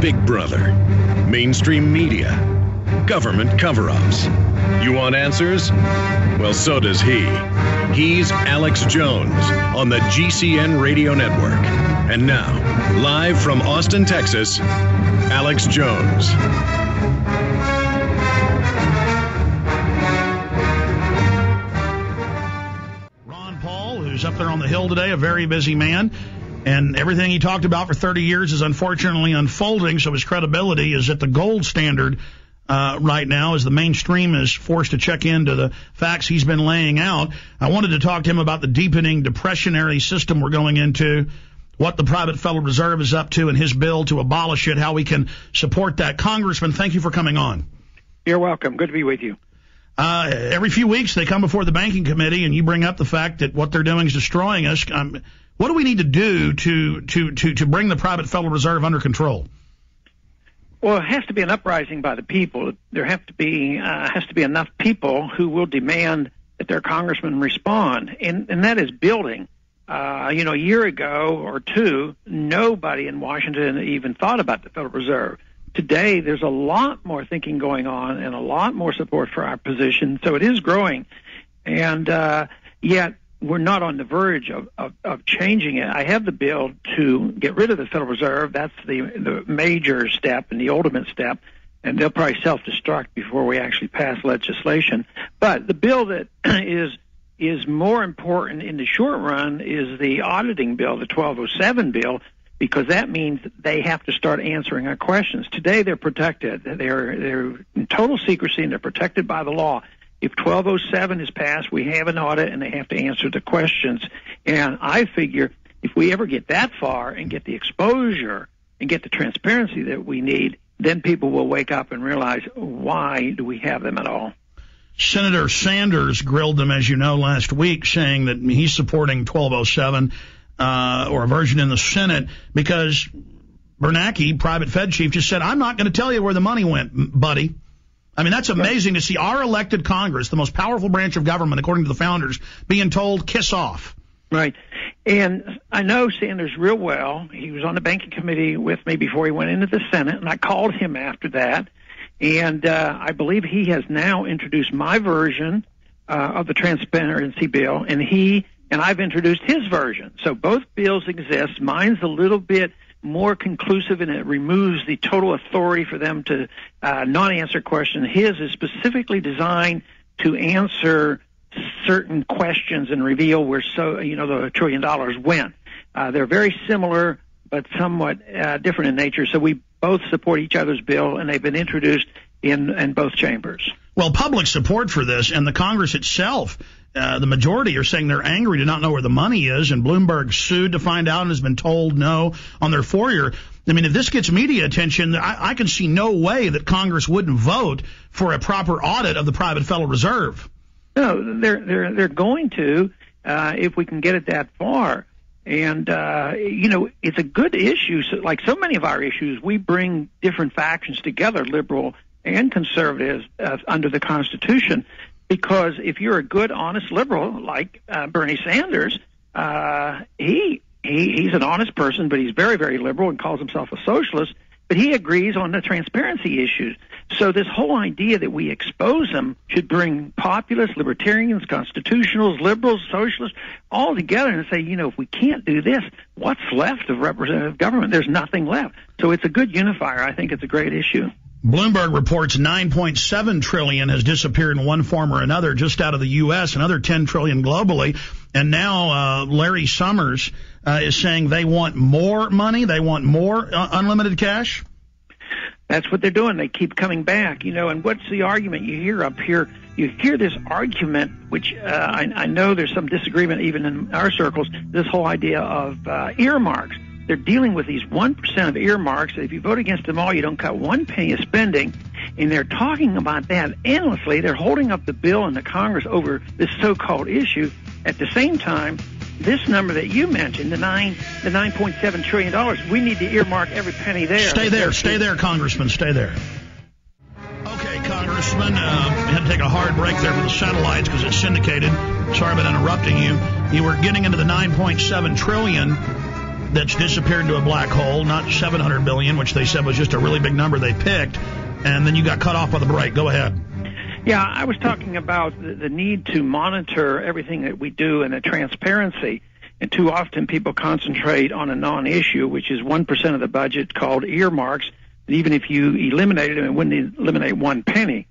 Big Brother, mainstream media, government cover-ups. You want answers? Well, so does he. He's Alex Jones on the GCN Radio Network. And now, live from Austin, Texas, Alex Jones. Ron Paul, who's up there on the Hill today, a very busy man. And everything he talked about for 30 years is unfortunately unfolding, so his credibility is at the gold standard right now as the mainstream is forced to check into the facts he's been laying out. I wanted to talk to him about the deepening depressionary system we're going into, what the private Federal Reserve is up to, and his bill to abolish it, how we can support that. Congressman, thank you for coming on. You're welcome. Good to be with you. Every few weeks they come before the Banking Committee, and you bring up the fact that what they're doing is destroying us. What do we need to do to bring the private Federal Reserve under control? Well, it has to be an uprising by the people. There has to be enough people who will demand that their congressmen respond, and that is building. A year ago or two, nobody in Washington even thought about the Federal Reserve. Today, there's a lot more thinking going on and a lot more support for our position, so it is growing. And yet, we're not on the verge of changing it. I have the bill to get rid of the Federal Reserve. That's the major step and the ultimate step, and they'll probably self-destruct before we actually pass legislation. But the bill that is more important in the short run is the auditing bill, the 1207 bill, because that means they have to start answering our questions. Today they're protected. They're in total secrecy, and they're protected by the law. If 1207 is passed, we have an audit, and they have to answer the questions. And I figure if we ever get that far and get the exposure and get the transparency that we need, then people will wake up and realize, why do we have them at all? Senator Sanders grilled them, as you know, last week, saying that he's supporting 1207 or a version in the Senate because Bernanke, private Fed chief, just said, I'm not going to tell you where the money went, buddy. I mean, that's amazing to see our elected Congress, the most powerful branch of government, according to the founders, being told, kiss off. Right. And I know Sanders real well. He was on the Banking Committee with me before he went into the Senate, and I called him after that. And I believe he has now introduced my version of the transparency bill, and I've introduced his version. So both bills exist. Mine's a little bit more conclusive, and it removes the total authority for them to not answer questions. His is specifically designed to answer certain questions and reveal where the $1 trillion went. They're very similar, but somewhat different in nature. So we both support each other's bill, and they've been introduced in both chambers. Well, public support for this, and the Congress itself, the majority are saying they're angry to not know where the money is, and Bloomberg sued to find out and has been told no on their FOIA. I mean, if this gets media attention, I can see no way that Congress wouldn't vote for a proper audit of the private Federal Reserve. No, they're going to if we can get it that far. And, it's a good issue. So, like so many of our issues, we bring different factions together, liberal and conservative, under the Constitution. Because if you're a good, honest liberal like Bernie Sanders, he's an honest person, but he's very, very liberal and calls himself a socialist. But he agrees on the transparency issues. So this whole idea that we expose them should bring populists, libertarians, constitutionals, liberals, socialists all together and say, if we can't do this, what's left of representative government? There's nothing left. So it's a good unifier. I think it's a great issue. Bloomberg reports $9.7 trillion has disappeared in one form or another just out of the U.S., another $10 trillion globally. And now Larry Summers is saying they want more money, they want more unlimited cash. That's what they're doing. They keep coming back, and what's the argument you hear up here? You hear this argument, which I know there's some disagreement even in our circles, this whole idea of earmarks. They're dealing with these 1% of earmarks. If you vote against them all, you don't cut one penny of spending. And they're talking about that endlessly. They're holding up the bill in the Congress over this so-called issue. At the same time, this number that you mentioned, the $9.7 trillion, we need to earmark every penny there. Stay there, Congressman, stay there. Okay, Congressman, had to take a hard break there for the satellites because it's syndicated. Sorry about interrupting you. You were getting into the $9.7 trillion. that's disappeared into a black hole, not $700 billion, which they said was just a really big number they picked, and then you got cut off by the break. Go ahead. Yeah, I was talking about the need to monitor everything that we do and the transparency. And too often people concentrate on a non-issue, which is 1% of the budget called earmarks. And even if you eliminated them, it wouldn't eliminate one penny.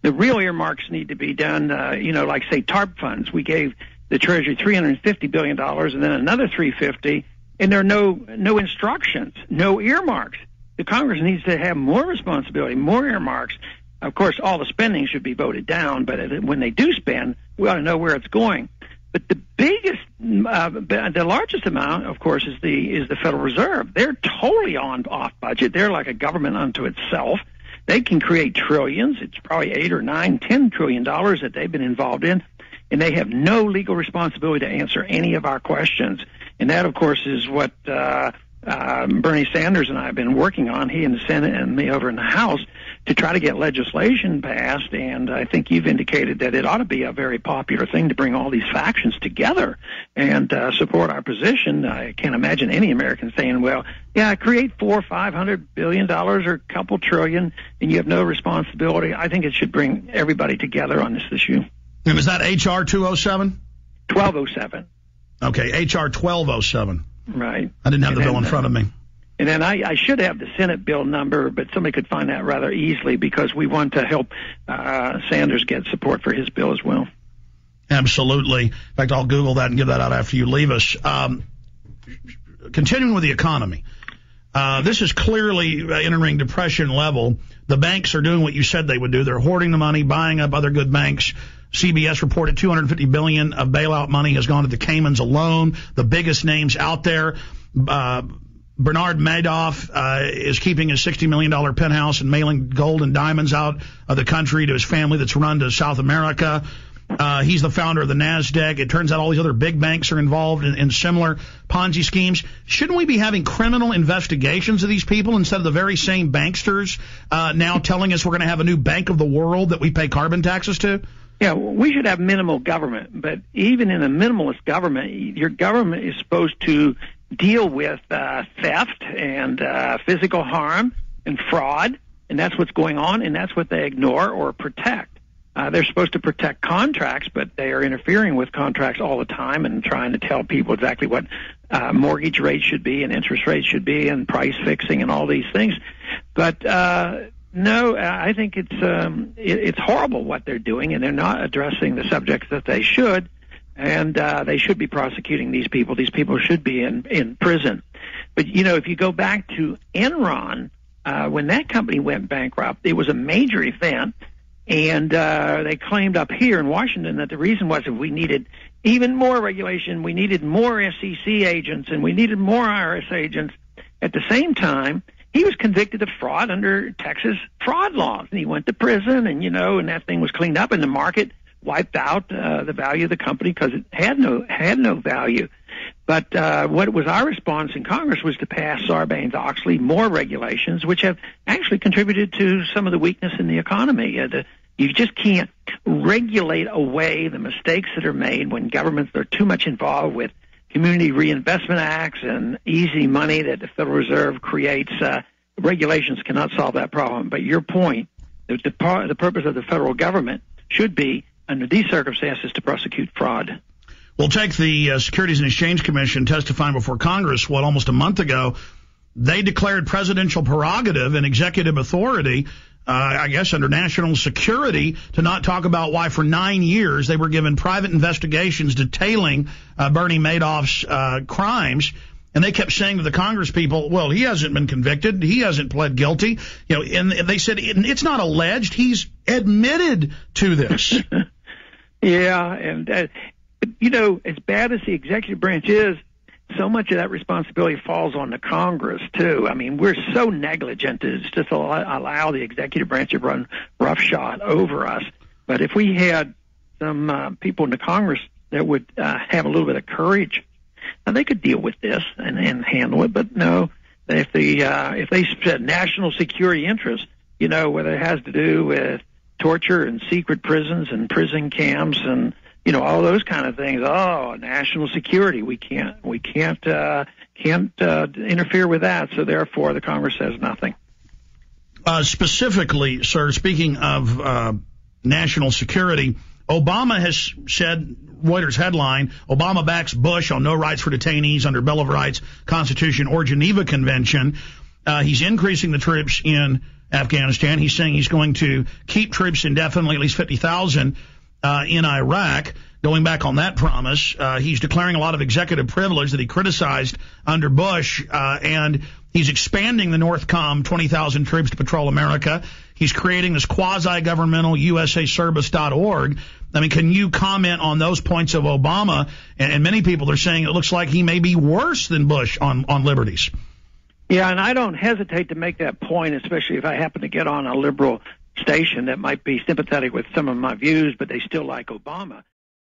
The real earmarks need to be done, like, say, TARP funds. We gave the Treasury $350 billion and then another $350, and there are no instructions, no earmarks. The Congress needs to have more responsibility, more earmarks. Of course, all the spending should be voted down, but when they do spend, we ought to know where it's going. But the the largest amount, of course, is the Federal Reserve. They're totally off budget. They're like a government unto itself. They can create trillions. It's probably $8 or $9, $10 trillion that they've been involved in, and they have no legal responsibility to answer any of our questions. And that, of course, is what Bernie Sanders and I have been working on, he in the Senate and me over in the House, to try to get legislation passed. And I think you've indicated that it ought to be a very popular thing to bring all these factions together and support our position. I can't imagine any American saying, well, yeah, create $400 or $500 billion or a couple trillion, and you have no responsibility. I think it should bring everybody together on this issue. And is that H.R. 207? 1207. Okay, H.R. 1207. Right. I didn't have the bill in front of me. And then I should have the Senate bill number, but somebody could find that rather easily because we want to help Sanders get support for his bill as well. Absolutely. In fact, I'll Google that and give that out after you leave us. Continuing with the economy, this is clearly entering depression level. The banks are doing what you said they would do. They're hoarding the money, buying up other good banks. CBS reported $250 billion of bailout money has gone to the Caymans alone, the biggest names out there. Bernard Madoff is keeping his $60 million penthouse and mailing gold and diamonds out of the country to his family that's run to South America. He's the founder of the NASDAQ. It turns out all these other big banks are involved in similar Ponzi schemes. Shouldn't we be having criminal investigations of these people instead of the very same banksters now telling us we're going to have a new bank of the world that we pay carbon taxes to? Yeah, we should have minimal government, but even in a minimalist government, your government is supposed to deal with theft and physical harm and fraud, and that's what's going on, and that's what they ignore or protect. They're supposed to protect contracts, but they are interfering with contracts all the time and trying to tell people exactly what mortgage rates should be and interest rates should be and price fixing and all these things. But no, I think it's horrible what they're doing, and they're not addressing the subjects that they should. And they should be prosecuting these people. These people should be in prison. But, if you go back to Enron, when that company went bankrupt, it was a major event. And they claimed up here in Washington that the reason was that we needed even more regulation, we needed more SEC agents, and we needed more IRS agents. At the same time, he was convicted of fraud under Texas fraud laws. And he went to prison, and that thing was cleaned up, and the market wiped out the value of the company because it had no value. But what was our response in Congress was to pass Sarbanes-Oxley, more regulations, which have actually contributed to some of the weakness in the economy. You just can't regulate away the mistakes that are made when governments are too much involved with community reinvestment acts and easy money that the Federal Reserve creates. Regulations cannot solve that problem. But your point, the purpose of the federal government should be, under these circumstances, to prosecute fraud. We'll take the Securities and Exchange Commission testifying before Congress, almost a month ago. They declared presidential prerogative and executive authority, I guess under national security, to not talk about why for 9 years they were given private investigations detailing Bernie Madoff's crimes. And they kept saying to the Congress people, well, he hasn't been convicted. He hasn't pled guilty. And they said it's not alleged. He's admitted to this. Yeah. And, as bad as the executive branch is, so much of that responsibility falls on the Congress, too. I mean, we're so negligent to just allow the executive branch to run roughshod over us. But if we had some people in the Congress that would have a little bit of courage, they could deal with this and handle it. But no, if they said national security interests, whether it has to do with torture and secret prisons and prison camps and all those kind of things. Oh, national security. We can't interfere with that. So therefore, the Congress says nothing. Specifically, sir, speaking of national security, Obama has said, Reuters headline, Obama backs Bush on no rights for detainees under Bill of Rights, Constitution, or Geneva Convention. He's increasing the troops in Afghanistan. He's saying he's going to keep troops indefinitely, at least 50,000 in Iraq. Going back on that promise, he's declaring a lot of executive privilege that he criticized under Bush, and he's expanding the NORTHCOM 20,000 troops to patrol America. He's creating this quasi-governmental USAService.org. I mean, can you comment on those points of Obama? And many people are saying it looks like he may be worse than Bush on liberties. Yeah, and I don't hesitate to make that point, especially if I happen to get on a liberal station that might be sympathetic with some of my views, but they still like Obama.